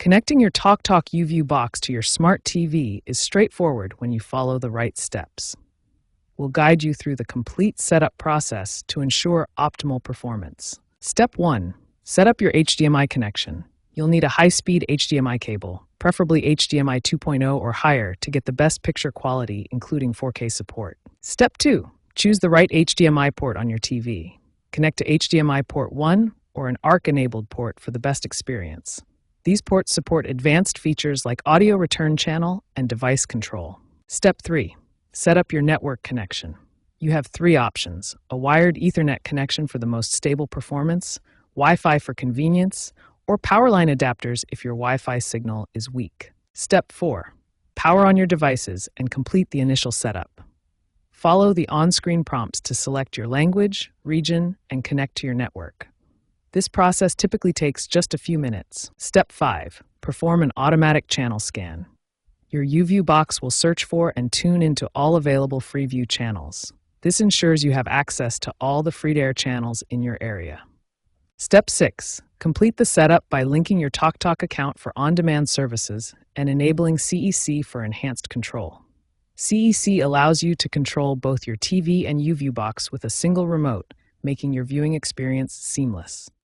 Connecting your TalkTalk YouView Box to your smart TV is straightforward when you follow the right steps. We'll guide you through the complete setup process to ensure optimal performance. Step 1. Set up your HDMI connection. You'll need a high-speed HDMI cable, preferably HDMI 2.0 or higher, to get the best picture quality, including 4K support. Step 2. Choose the right HDMI port on your TV. Connect to HDMI port 1 or an ARC-enabled port for the best experience. These ports support advanced features like audio return channel and device control. Step 3. Set up your network connection. You have 3 options: a wired Ethernet connection for the most stable performance, Wi-Fi for convenience, or power line adapters if your Wi-Fi signal is weak. Step 4. Power on your devices and complete the initial setup. Follow the on-screen prompts to select your language, region, and connect to your network. This process typically takes just a few minutes. Step 5. Perform an automatic channel scan. Your YouView box will search for and tune into all available Freeview channels. This ensures you have access to all the free-to-air channels in your area. Step 6. Complete the setup by linking your TalkTalk account for on-demand services and enabling CEC for enhanced control. CEC allows you to control both your TV and YouView box with a single remote, making your viewing experience seamless.